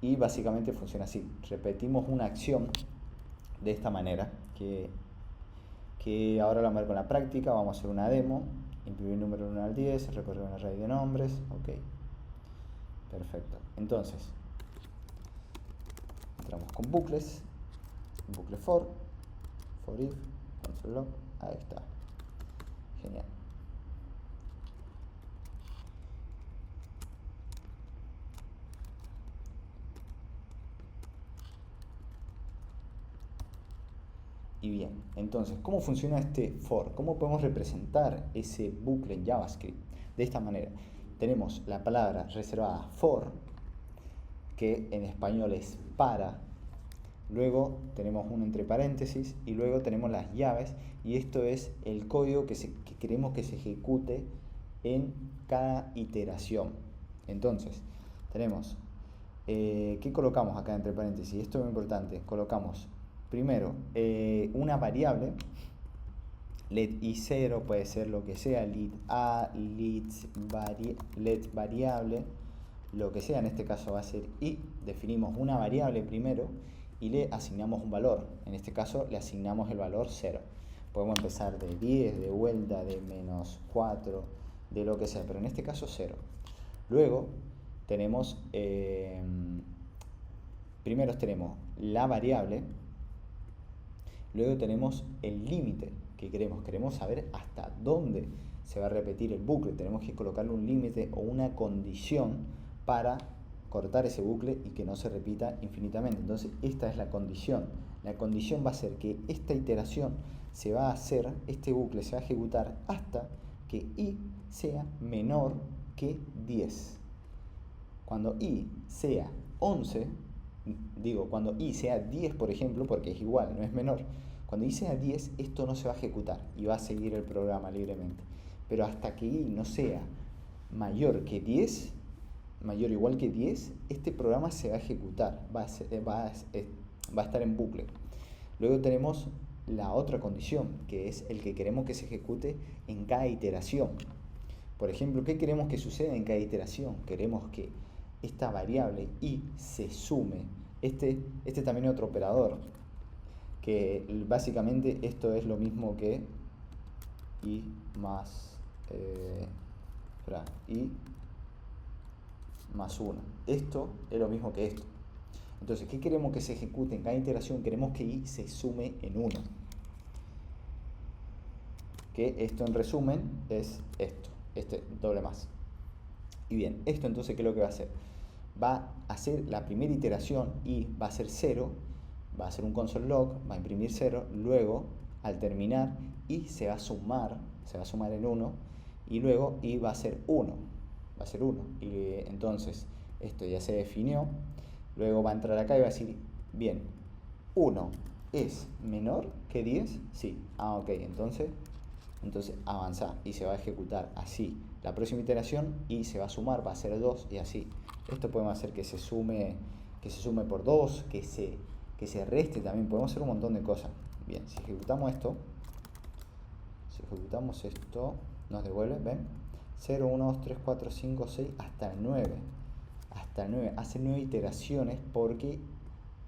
Y básicamente funciona así. Repetimos una acción de esta manera, que ahora la vamos a ver con la práctica. Vamos a hacer una demo. Imprimir el número 1 al 10, recorrer un array de nombres. Ok. Perfecto. Entonces, entramos con bucles. Bucle for if, console log. Ahí está. Genial. Y bien, entonces, ¿cómo funciona este for? ¿Cómo podemos representar ese bucle en JavaScript? De esta manera, tenemos la palabra reservada for, que en español es para. Luego tenemos un entre paréntesis y luego tenemos las llaves, y esto es el código que queremos que se ejecute en cada iteración. Entonces, tenemos, ¿qué colocamos acá entre paréntesis? Esto es muy importante. Colocamos primero una variable, let i0, puede ser lo que sea, let a, let variable, lo que sea. En este caso va a ser i. Definimos una variable primero y le asignamos un valor. En este caso le asignamos el valor 0. Podemos empezar de 10, de vuelta, de menos 4, de lo que sea, pero en este caso 0. Luego tenemos, primero tenemos la variable, luego tenemos el límite que queremos saber hasta dónde se va a repetir el bucle. Tenemos que colocarle un límite o una condición para cortar ese bucle y que no se repita infinitamente. Entonces esta es la condición. La condición va a ser que esta iteración se va a hacer, este bucle se va a ejecutar hasta que i sea menor que 10. Cuando i sea 11, cuando i sea 10, por ejemplo, porque es igual, no es menor, cuando i sea 10, esto no se va a ejecutar y va a seguir el programa libremente. Pero hasta que i no sea mayor que 10, mayor o igual que 10, este programa se va a ejecutar, va a estar en bucle. Luego tenemos la otra condición, que es el que queremos que se ejecute en cada iteración. Por ejemplo, ¿qué queremos que suceda en cada iteración? Queremos que esta variable i se sume. Este también es otro operador, que básicamente esto es lo mismo que i más i más 1. Esto es lo mismo que esto. Entonces, ¿qué queremos que se ejecute en cada iteración? Queremos que i se sume en 1. Que esto en resumen es esto, este doble más. Y bien, esto entonces, ¿qué es lo que va a hacer? Va a hacer la primera iteración, i va a ser 0, va a hacer un console log, va a imprimir 0, luego al terminar i se va a sumar en 1, y luego i va a ser 1, y entonces esto ya se definió. Luego va a entrar acá y va a decir, bien, 1 es menor que 10, sí, ok, entonces avanza y se va a ejecutar así. La próxima iteración y se va a sumar, va a ser 2 y así. Esto podemos hacer que se sume por 2, que se reste también, podemos hacer un montón de cosas. Bien, si ejecutamos esto, nos devuelve, ¿ven? 0, 1, 2, 3, 4, 5, 6, hasta el 9. Hace 9 iteraciones porque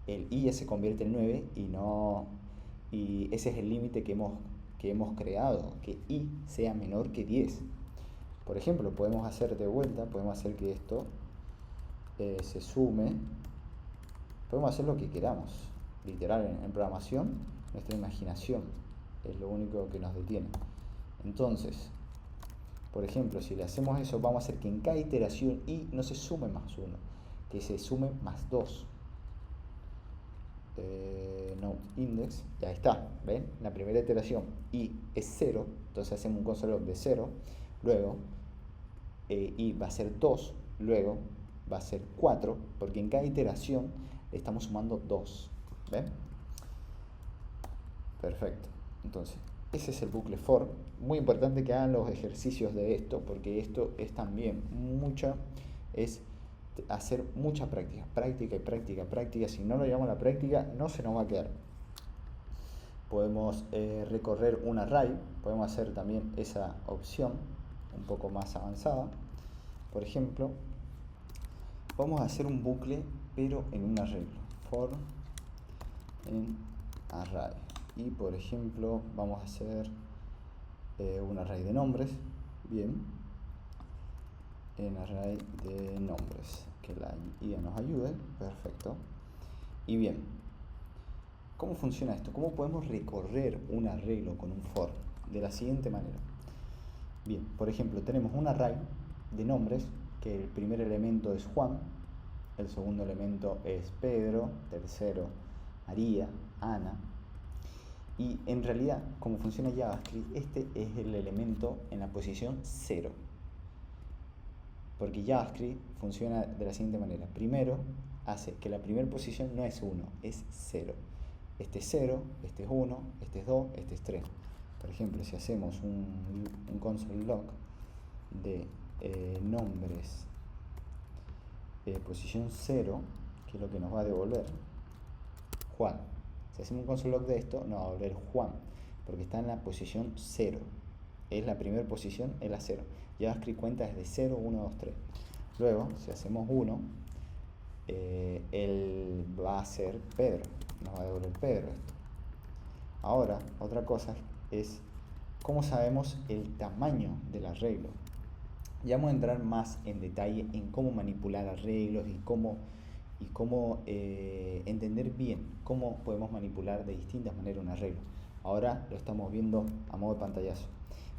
el i ya se convierte en 9 y ese es el límite que hemos creado, que i sea menor que 10. Por ejemplo, podemos hacer de vuelta, podemos hacer que esto se sume, podemos hacer lo que queramos, literal, en programación, nuestra imaginación es lo único que nos detiene. Entonces, por ejemplo, si le hacemos eso, vamos a hacer que en cada iteración i no se sume más 1, que se sume más 2. Node index, y ahí está, ¿ven? La primera iteración i es 0, entonces hacemos un console log de 0, luego i va a ser 2, luego va a ser 4, porque en cada iteración le estamos sumando 2, ¿ven? Perfecto, entonces ese es el bucle for. Muy importante que hagan los ejercicios de esto, porque esto es también hacer mucha práctica. Si no lo llevamos a la práctica, no se nos va a quedar. Podemos recorrer un array, podemos hacer también esa opción un poco más avanzada. Por ejemplo, vamos a hacer un bucle, pero en un arreglo. For en array. Y por ejemplo, vamos a hacer un array de nombres. Bien. En array de nombres. Que la IA nos ayude. Perfecto. Y bien. ¿Cómo funciona esto? ¿Cómo podemos recorrer un arreglo con un for? De la siguiente manera. Bien, por ejemplo, tenemos un array de nombres, que el primer elemento es Juan, el segundo elemento es Pedro, tercero María, Ana. Y en realidad, como funciona JavaScript, este es el elemento en la posición 0. Porque JavaScript funciona de la siguiente manera. Primero, hace que la primera posición no es 1, es 0. Este es 0, este es 1, este es 2, este es 3. Por ejemplo, si hacemos un console log de nombres posición 0, que es lo que nos va a devolver Juan. Si hacemos un console log de esto, nos va a devolver Juan, porque está en la posición 0. Es la primera posición, es la 0. JavaScript cuenta desde 0, 1, 2, 3. Luego, si hacemos 1, él va a ser Pedro. Nos va a devolver Pedro esto. Ahora, otra cosa es cómo sabemos el tamaño del arreglo. Ya vamos a entrar más en detalle en cómo manipular arreglos y cómo entender bien cómo podemos manipular de distintas maneras un arreglo. Ahora lo estamos viendo a modo de pantallazo.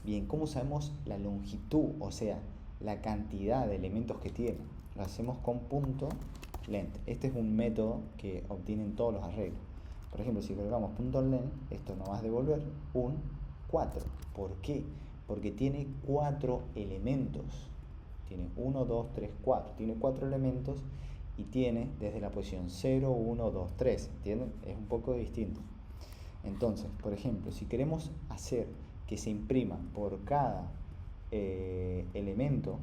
Bien, ¿cómo sabemos la longitud, o sea, la cantidad de elementos que tiene? lo hacemos con punto length. Este es un método que obtienen todos los arreglos. Por ejemplo, si colocamos punto length, esto nos va a devolver un 4. ¿Por qué? Porque tiene 4 elementos. Tiene 1, 2, 3, 4. Tiene 4 elementos y tiene desde la posición 0, 1, 2, 3. ¿Entienden? Es un poco distinto. Entonces, por ejemplo, si queremos hacer que se imprima por cada elemento,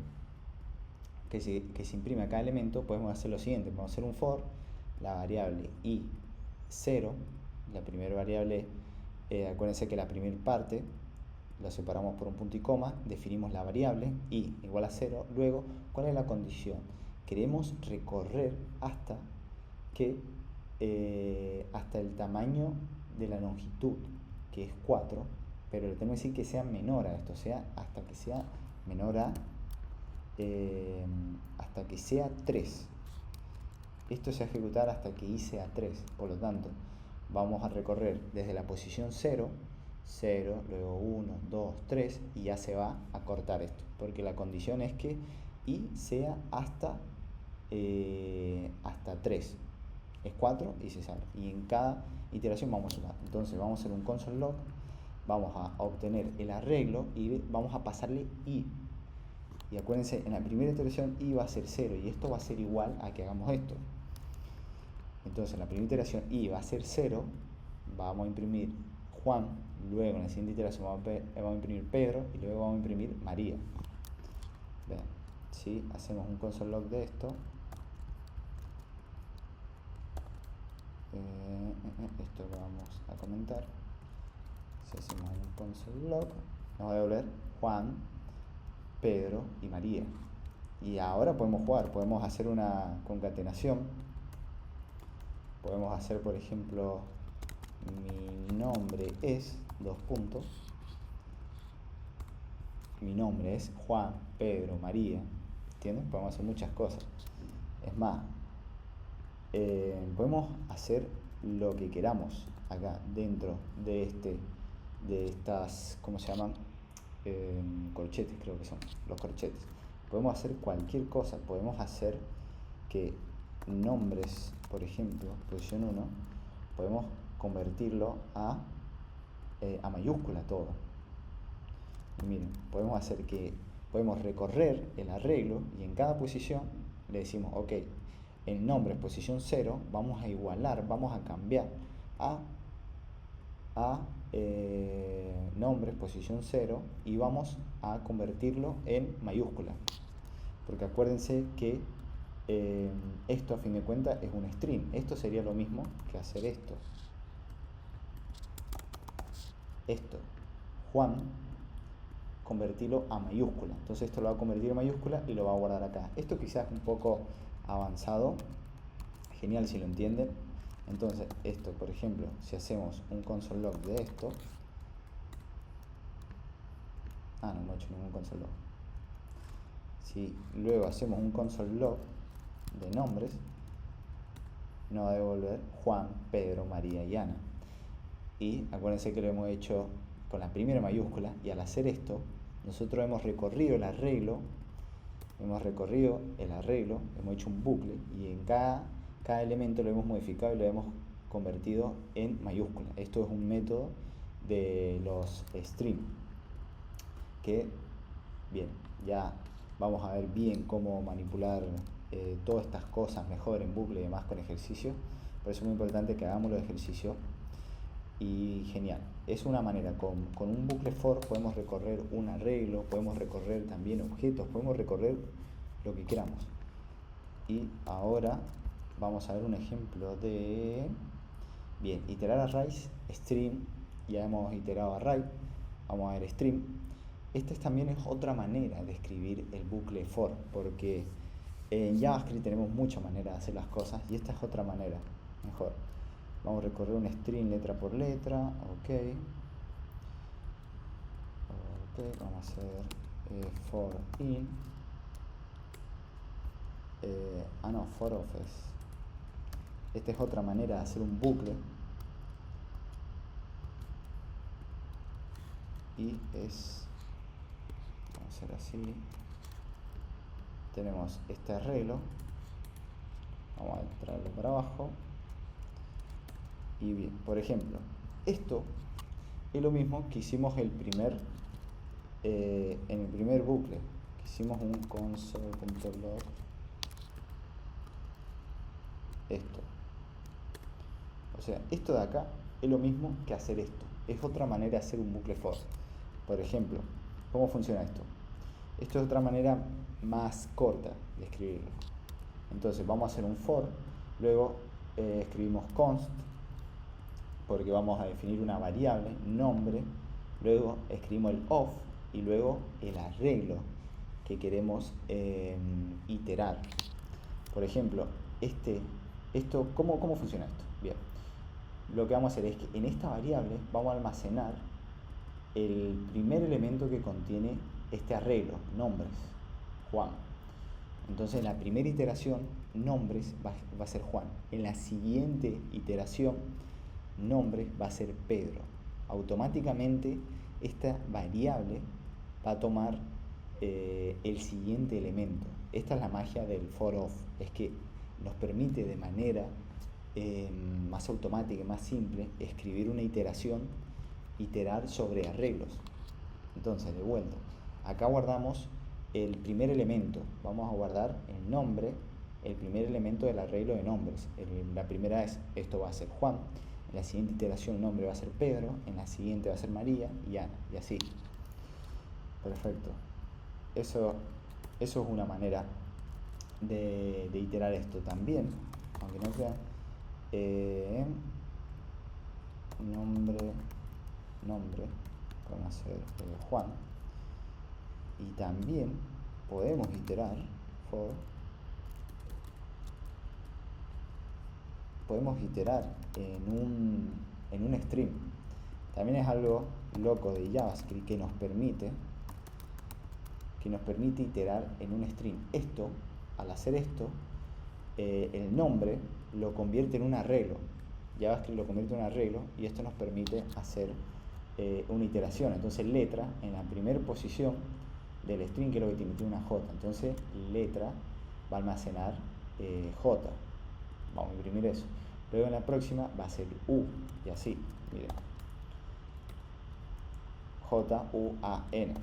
que se imprime a cada elemento, podemos hacer lo siguiente. Podemos hacer un for, la variable i0, la primera variable, acuérdense que la primera parte la separamos por un punto y coma, definimos la variable i igual a 0. Luego, ¿cuál es la condición? Queremos recorrer hasta el tamaño de la longitud, que es 4, pero le tenemos que decir que sea menor a esto, o sea, hasta que sea menor a hasta que sea 3. Esto se va a ejecutar hasta que i sea 3. Por lo tanto, vamos a recorrer desde la posición 0, 0, luego 1, 2, 3, y ya se va a cortar esto, porque la condición es que i sea hasta 3. Es 4 y se sale. Y en cada iteración vamos a sumar. Entonces vamos a hacer un console log, vamos a obtener el arreglo y vamos a pasarle i. Y acuérdense, en la primera iteración i va a ser 0 y esto va a ser igual a que hagamos esto. Entonces en la primera iteración i va a ser 0, vamos a imprimir Juan, luego en la siguiente iteración vamos a imprimir Pedro y luego vamos a imprimir María. Vean, si hacemos un console log de esto, esto lo vamos a comentar. Si hacemos un console log, nos va a devolver Juan, Pedro y María. Y ahora podemos jugar, podemos hacer una concatenación. Podemos hacer, por ejemplo, mi nombre es, dos puntos. Mi nombre es Juan, Pedro, María. ¿Entienden? Podemos hacer muchas cosas. Es más, podemos hacer lo que queramos acá dentro de estas, ¿cómo se llaman? Corchetes, creo que son los corchetes. Podemos hacer cualquier cosa. Podemos hacer que nombres, por ejemplo, posición 1, podemos convertirlo a mayúscula todo. Y miren, podemos recorrer el arreglo y en cada posición le decimos, ok, el nombre es posición 0, vamos a igualar, vamos a cambiar a nombre posición 0 y vamos a convertirlo en mayúscula, porque acuérdense que esto a fin de cuentas es un string. Esto sería lo mismo que hacer esto, Juan, convertirlo a mayúscula. Entonces esto lo va a convertir a mayúscula y lo va a guardar acá. Esto quizás es un poco avanzado, genial si lo entienden. Entonces esto, por ejemplo, si hacemos un console log de esto, no hemos hecho ningún console log. Si luego hacemos un console log de nombres, nos va a devolver Juan, Pedro, María y Ana. Y acuérdense que lo hemos hecho con la primera mayúscula, y al hacer esto nosotros hemos recorrido el arreglo, hemos hecho un bucle y en cada elemento lo hemos modificado y lo hemos convertido en mayúscula. Esto es un método de los string que, bien, ya vamos a ver bien cómo manipular todas estas cosas mejor en bucle y demás con ejercicios. Por eso es muy importante que hagamos los ejercicios. Y genial, es una manera, con un bucle for podemos recorrer un arreglo, podemos recorrer también objetos, podemos recorrer lo que queramos. Y ahora vamos a ver un ejemplo de, bien, iterar array, stream, ya hemos iterado array, vamos a ver stream. Esta también es otra manera de escribir el bucle for, porque en JavaScript tenemos muchas maneras de hacer las cosas y esta es otra manera, mejor. Vamos a recorrer un string letra por letra, ok, vamos a hacer for in, for of esta es otra manera de hacer un bucle, y es, vamos a hacer así, tenemos este arreglo, vamos a traerlo para abajo, y bien, por ejemplo, esto es lo mismo que hicimos en el primer bucle, que hicimos un console.log, esto. O sea, esto de acá es lo mismo que hacer esto. Es otra manera de hacer un bucle for. Por ejemplo, ¿cómo funciona esto? Esto es otra manera más corta de escribirlo. Entonces vamos a hacer un for, luego escribimos const, porque vamos a definir una variable, nombre, luego escribimos el of y luego el arreglo que queremos iterar. Por ejemplo, ¿cómo funciona esto? Bien, lo que vamos a hacer es que en esta variable vamos a almacenar el primer elemento que contiene este arreglo, nombres, Juan. Entonces en la primera iteración, nombres va a ser Juan. En la siguiente iteración, nombre va a ser Pedro. Automáticamente esta variable va a tomar el siguiente elemento. Esta es la magia del for of, es que nos permite de manera más automática y más simple escribir una iteración, iterar sobre arreglos. Entonces, de vuelta, acá guardamos el primer elemento, vamos a guardar el nombre, el primer elemento del arreglo de nombres. La primera es, esto va a ser Juan, en la siguiente iteración el nombre va a ser Pedro, en la siguiente va a ser María y Ana, y así. Perfecto. Eso es una manera de iterar esto también, aunque no crean. Nombre, podemos hacer Juan, y también podemos iterar en un string. También es algo loco de JavaScript que nos permite iterar en un string. Al hacer esto, el nombre lo convierte en un arreglo. JavaScript lo convierte en un arreglo y esto nos permite hacer una iteración. Entonces letra en la primera posición del string, que es lo que tiene una J. Entonces letra va a almacenar J. Vamos a imprimir eso. Luego en la próxima va a ser U y así. Miren. J-U-A-N.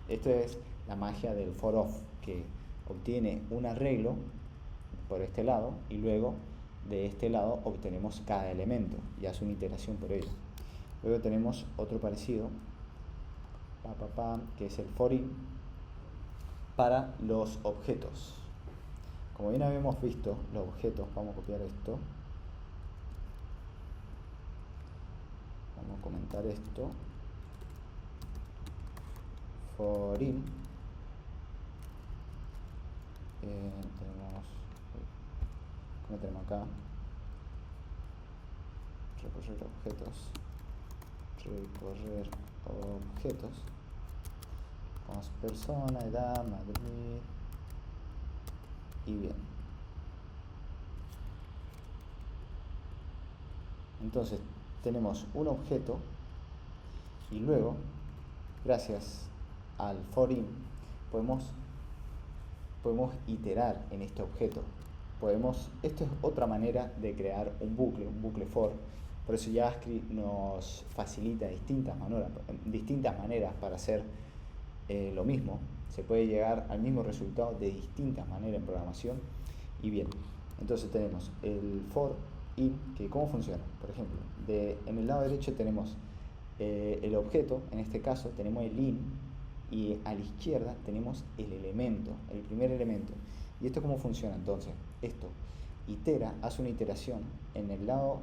Esto es la magia del for of, que obtiene un arreglo por este lado y luego de este lado obtenemos cada elemento y hace una iteración por ello. Luego tenemos otro parecido, que es el for in para los objetos. Como bien habíamos visto, los objetos, vamos a copiar esto, vamos a comentar esto, for in, ¿cómo tenemos acá? Recorrer objetos, vamos persona, edad, Madrid, y bien. Entonces tenemos un objeto y luego, gracias al for in, podemos iterar en este objeto. Esto es otra manera de crear un bucle for. Por eso JavaScript nos facilita distintas maneras para hacer lo mismo. Se puede llegar al mismo resultado de distintas maneras en programación. Y bien, entonces tenemos el for in, que ¿cómo funciona? Por ejemplo, en el lado derecho tenemos el objeto, en este caso tenemos el in, y a la izquierda tenemos el elemento, el primer elemento. ¿Y esto cómo funciona entonces? Esto itera, hace una iteración. En el lado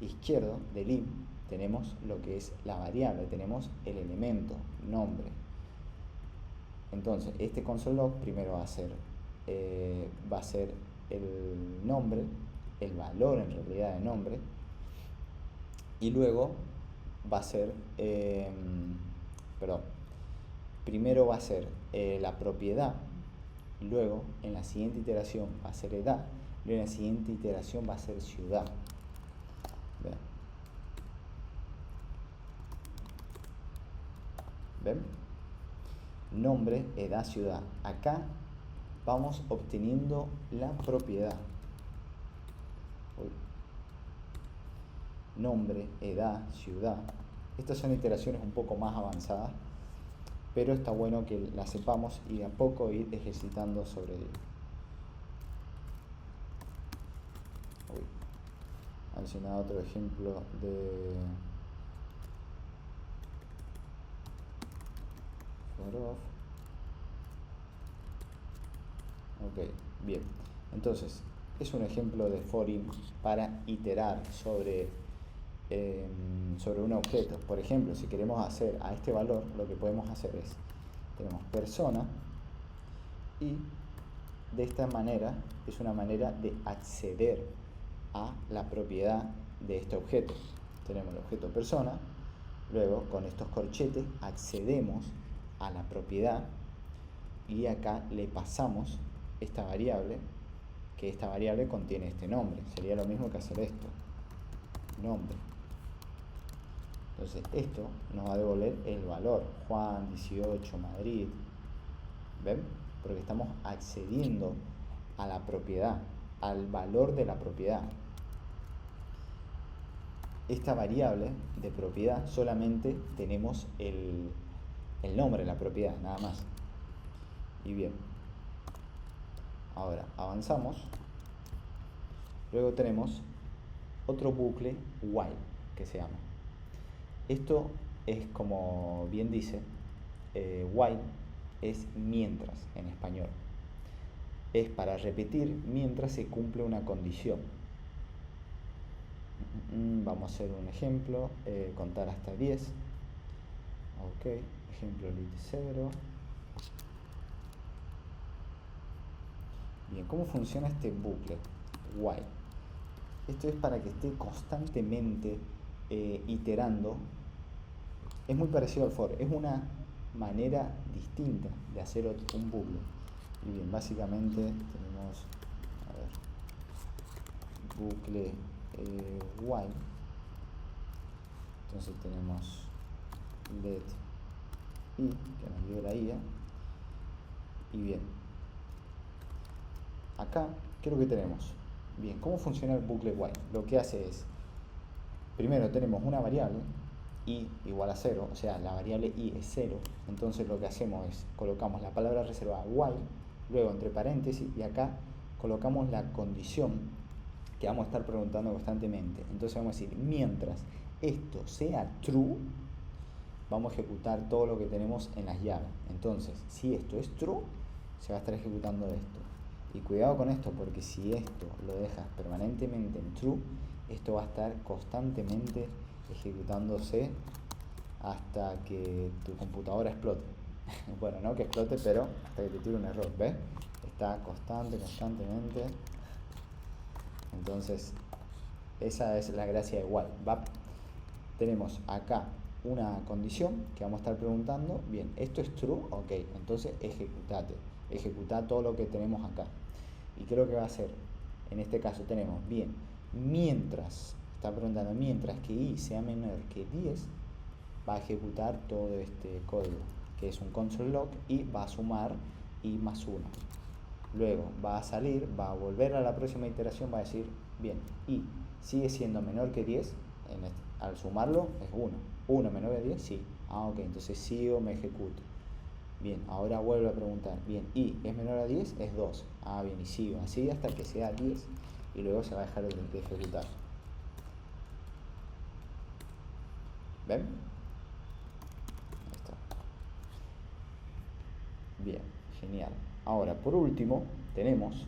izquierdo del in tenemos lo que es la variable, tenemos el elemento, nombre. Entonces este console.log primero va a ser el nombre, el valor en realidad de nombre, y luego va a ser primero va a ser la propiedad, luego en la siguiente iteración va a ser edad, luego en la siguiente iteración va a ser ciudad. ¿Ven? Nombre, edad, ciudad. Acá vamos obteniendo la propiedad. Nombre, edad, ciudad. Estas son iteraciones un poco más avanzadas, pero está bueno que las sepamos y de a poco ir ejercitando sobre ello. Mencionado otro ejemplo de for of. Ok, bien. Entonces, es un ejemplo de for in para iterar sobre un objeto. Por ejemplo, si queremos hacer a este valor, lo que podemos hacer es, tenemos persona y de esta manera es una manera de acceder a la propiedad de este objeto. Tenemos el objeto persona, luego con estos corchetes accedemos a la propiedad y acá le pasamos esta variable, que esta variable contiene este nombre. Sería lo mismo que hacer esto, nombre. Entonces esto nos va a devolver el valor, Juan 18, Madrid. ¿Ven? Porque estamos accediendo a la propiedad, al valor de la propiedad. Esta variable de propiedad solamente tenemos el nombre de la propiedad, nada más. Y bien, ahora avanzamos. Luego tenemos otro bucle while que se llama. Esto es como bien dice, while es mientras en español. Es para repetir mientras se cumple una condición. Vamos a hacer un ejemplo, contar hasta 10. Ok, ejemplo lit 0. Bien, ¿cómo funciona este bucle? While. Esto es para que esté constantemente iterando. Es muy parecido al for, es una manera distinta de hacer un bucle. Y bien, básicamente tenemos, a ver, bucle while. Entonces tenemos let i, que nos dio la IA. Y bien, acá, ¿qué es lo que tenemos? Bien, ¿cómo funciona el bucle while? Lo que hace es, primero tenemos una variable i igual a 0, o sea, la variable i es 0. Entonces lo que hacemos es, colocamos la palabra reservada while, luego entre paréntesis, y acá colocamos la condición que vamos a estar preguntando constantemente. Entonces vamos a decir, mientras esto sea true, vamos a ejecutar todo lo que tenemos en las llaves. Entonces, si esto es true, se va a estar ejecutando esto. Y cuidado con esto, porque si esto lo dejas permanentemente en true, esto va a estar constantemente ejecutándose hasta que tu computadora explote. Bueno, no que explote, pero hasta que te tire un error, ¿ves? Está constantemente. Entonces, esa es la gracia de while. Tenemos acá una condición que vamos a estar preguntando. Bien, ¿esto es true? Ok, entonces ejecuta todo lo que tenemos acá. ¿Y qué es lo que va a hacer? En este caso tenemos, bien, mientras, está preguntando, mientras que i sea menor que 10, va a ejecutar todo este código, que es un console log, y va a sumar i más 1. Luego va a salir, va a volver a la próxima iteración, va a decir, bien, i sigue siendo menor que 10, al sumarlo es 1. 1 menor que 10, sí. Ah, ok, entonces sigo, me ejecuto. Bien, ahora vuelvo a preguntar, bien, i es menor a 10, es 2. Ah, bien, y sigo así hasta que sea 10 y luego se va a dejar de ejecutar. ¿Ven? Ahí está. Bien, genial. Ahora, por último, tenemos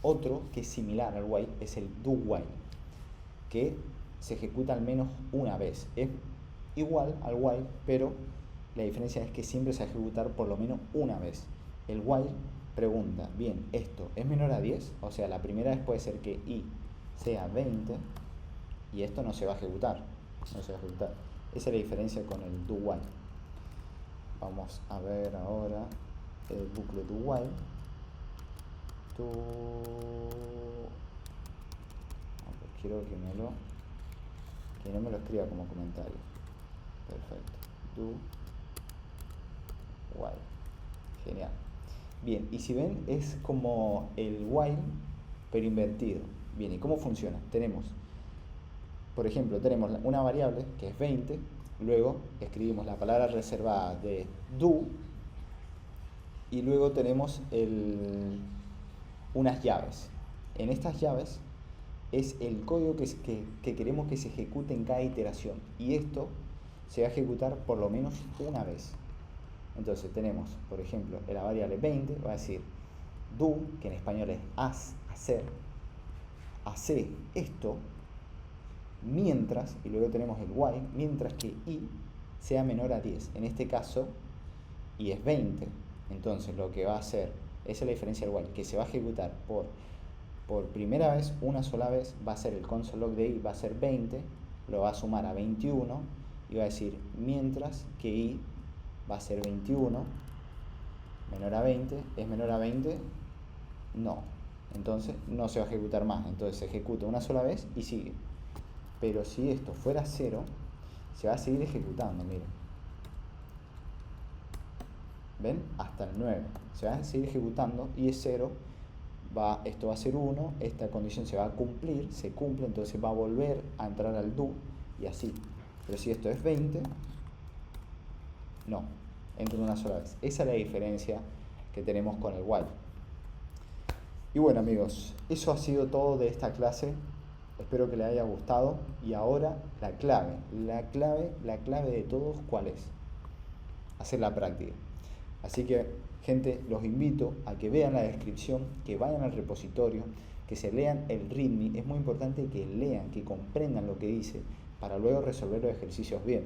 otro que es similar al while, es el do while, que se ejecuta al menos una vez. Es igual al while, pero la diferencia es que siempre se va a ejecutar por lo menos una vez. El while pregunta, bien, ¿esto es menor a 10? O sea, la primera vez puede ser que i sea 20 y esto no se va a ejecutar. Esa es la diferencia con el do while. Vamos a ver ahora el bucle do while. Quiero que no me lo escriba como comentario. Perfecto. Do while. Genial. Bien, y si ven, es como el while, pero invertido. Bien, ¿y cómo funciona? Tenemos, por ejemplo, tenemos una variable que es 20, luego escribimos la palabra reservada de do, y luego tenemos unas llaves. En estas llaves es el código que queremos que se ejecute en cada iteración, y esto se va a ejecutar por lo menos una vez. Entonces tenemos, por ejemplo, en la variable 20 va a decir do, que en español es hacer, hace esto, mientras, y luego tenemos el while, mientras que i sea menor a 10. En este caso, i es 20. Entonces lo que va a hacer, esa es la diferencia del while, que se va a ejecutar por primera vez, una sola vez, va a ser el console log de i, va a ser 20, lo va a sumar a 21 y va a decir mientras que i va a ser 21 menor a 20. ¿Es menor a 20? No. Entonces no se va a ejecutar más. Entonces se ejecuta una sola vez y sigue. Pero si esto fuera 0, se va a seguir ejecutando, miren. ¿Ven? Hasta el 9. Se va a seguir ejecutando y es 0. Esto va a ser 1. Esta condición se va a cumplir. Se cumple, entonces va a volver a entrar al do y así. Pero si esto es 20, no, entra una sola vez. Esa es la diferencia que tenemos con el while. Y bueno, amigos, eso ha sido todo de esta clase. Espero que les haya gustado. Y ahora la clave de todos, ¿cuál es? Hacer la práctica. Así que, gente, los invito a que vean la descripción, que vayan al repositorio, que se lean el README. Es muy importante que lean, que comprendan lo que dice, para luego resolver los ejercicios bien.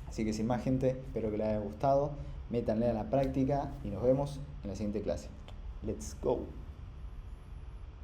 Así que sin más, gente, espero que les haya gustado, métanle a la práctica y nos vemos en la siguiente clase. Let's go.